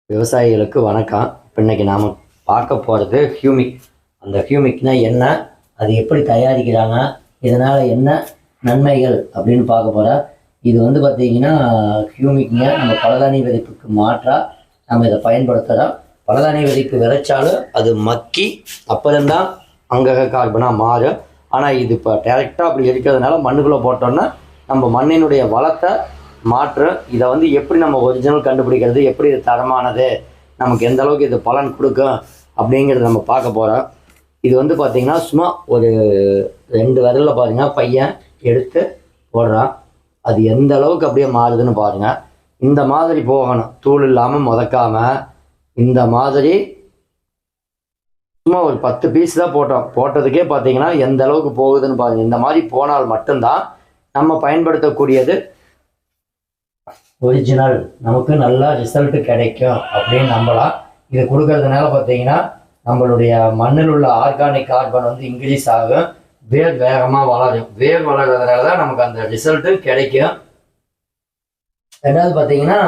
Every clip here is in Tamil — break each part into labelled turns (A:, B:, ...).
A: விவசாயிகளுக்கு வணக்கம். இப்போ இன்னைக்கு நாம் பார்க்க போகிறது ஹியூமிக். அந்த ஹியூமிக்னா என்ன, அது எப்படி தயாரிக்கிறாங்க, இதனால் என்ன நன்மைகள் அப்படின்னு பார்க்க போகிறோம். இது வந்து பார்த்திங்கன்னா ஹியூமிக்ங்க நம்ம பலதானிய விதைப்புக்கு மாற்றாக நம்ம இதை பயன்படுத்துகிறோம். பலதானிய விதைப்பு விதைச்சாலும் அது மக்கி அப்புறம்தான் அங்கக கார்பனாக மாறும். ஆனால் இது இப்போ டேரெக்டாக அப்படி இருக்கிறதுனால மண்ணுக்குள்ளே போட்டோன்னா நம்ம மண்ணினுடைய வளத்தை மாற்றம். இதை வந்து எப்படி நம்ம ஒரிஜினல் கண்டுபிடிக்கிறது, எப்படி இது தரமானது, நமக்கு எந்த அளவுக்கு இது பலன் கொடுக்கும் அப்படிங்கிறத நம்ம பார்க்க போகிறோம். இது வந்து பார்த்திங்கன்னா சும்மா ஒரு 2 விரலில் பாருங்கள் பையன் எடுத்து போடுறான். அது எந்த அளவுக்கு அப்படியே மாறுதுன்னு பாருங்கள். இந்த மாதிரி போகணும், தூள் இல்லாமல் முதக்காமல். இந்த மாதிரி சும்மா ஒரு 10 பீஸ் தான் போட்டதுக்கே பார்த்தீங்கன்னா எந்த அளவுக்கு போகுதுன்னு பாருங்கள். இந்த மாதிரி போனால் மட்டும்தான் நம்ம பயன்படுத்தக்கூடியது ஒரிஜினல், நமக்கு நல்லா ரிசல்ட் கிடைக்கும் அப்படின்னு நம்பலாம். இது கொடுக்கறதுனால பார்த்தீங்கன்னா நம்மளுடைய மண்ணில் உள்ள ஆர்கானிக் கார்பன் வந்து இன்க்ரீஸ் ஆகும், வேர் வேகமாக வளரும். வேர் வளர்கிறதுனால தான் நமக்கு அந்த ரிசல்ட்டு கிடைக்கும். ரெண்டாவது பார்த்தீங்கன்னா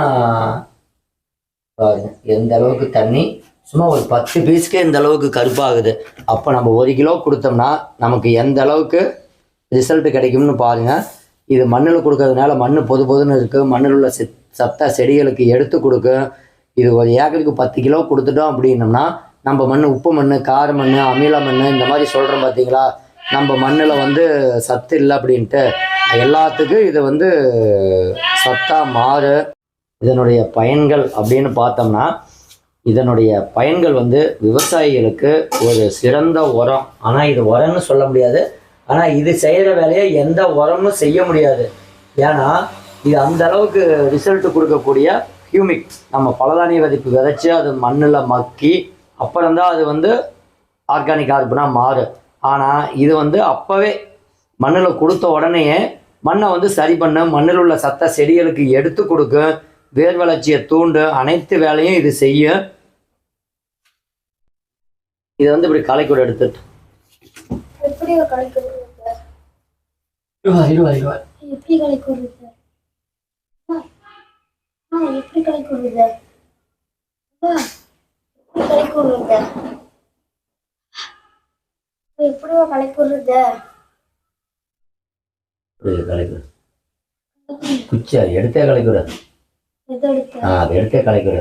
A: எந்த அளவுக்கு தண்ணி, சும்மா ஒரு 10 பீஸ்க்கே இந்த அளவுக்கு கருப்பாகுது. அப்போ நம்ம 1 கிலோ கொடுத்தோம்னா நமக்கு எந்த அளவுக்கு ரிசல்ட் கிடைக்கும்னு பாருங்கள். இது மண்ணில் கொடுக்கறதுனால மண் பொதுன்னு இருக்குது, மண்ணில் உள்ள சத்தை செடிகளுக்கு எடுத்து கொடுக்கும். இது ஒரு ஏக்கருக்கு 10 கிலோ கொடுத்துட்டோம் அப்படின்னோம்னா நம்ம மண் உப்பு மண், கார மண், அமில மண் இந்த மாதிரி சொல்கிறோம் பார்த்தீங்களா, நம்ம மண்ணில் வந்து சத்து இல்லை அப்படின்ட்டு எல்லாத்துக்கும் இது வந்து சத்தாக மாறு. இதனுடைய பயன்கள் அப்படின்னு பார்த்தோம்னா இதனுடைய பயன்கள் வந்து விவசாயிகளுக்கு ஒரு சிறந்த உரம். ஆனால் இது உரம்னு சொல்ல முடியாது, ஆனால் இது செய்கிற வேலையை எந்த உரமும் செய்ய முடியாது. ஏன்னா இது அந்த அளவுக்கு ரிசல்ட் கொடுக்கக்கூடிய ஹியூமிக். நம்ம பலதானிய விதைப்பு விதைச்சி அது மண்ணில் மக்கி அப்புறம்தான் அது வந்து ஆர்கானிக் கார்பனாக மாறும். ஆனால் இது வந்து அப்போவே மண்ணில் கொடுத்த உடனேயே மண்ணை வந்து சரி பண்ண, மண்ணில் உள்ள சத்த செடிகளுக்கு எடுத்து கொடுக்கும், வேர் வளர்ச்சியை தூண்டும், அனைத்து வேலையும் இது செய்யும். இதை வந்து இப்படி களைக்கூட எடுத்துட்டு
B: எப்படி கலைக்கிறது? எப்படி கலைக்கிறது? எப்படி கலைக்கிறது? எப்படியோ கலைக்கிறது?
A: குச்சா எடுத்தே கலைக்கூட, அது எடுத்தே கலைக்கூட.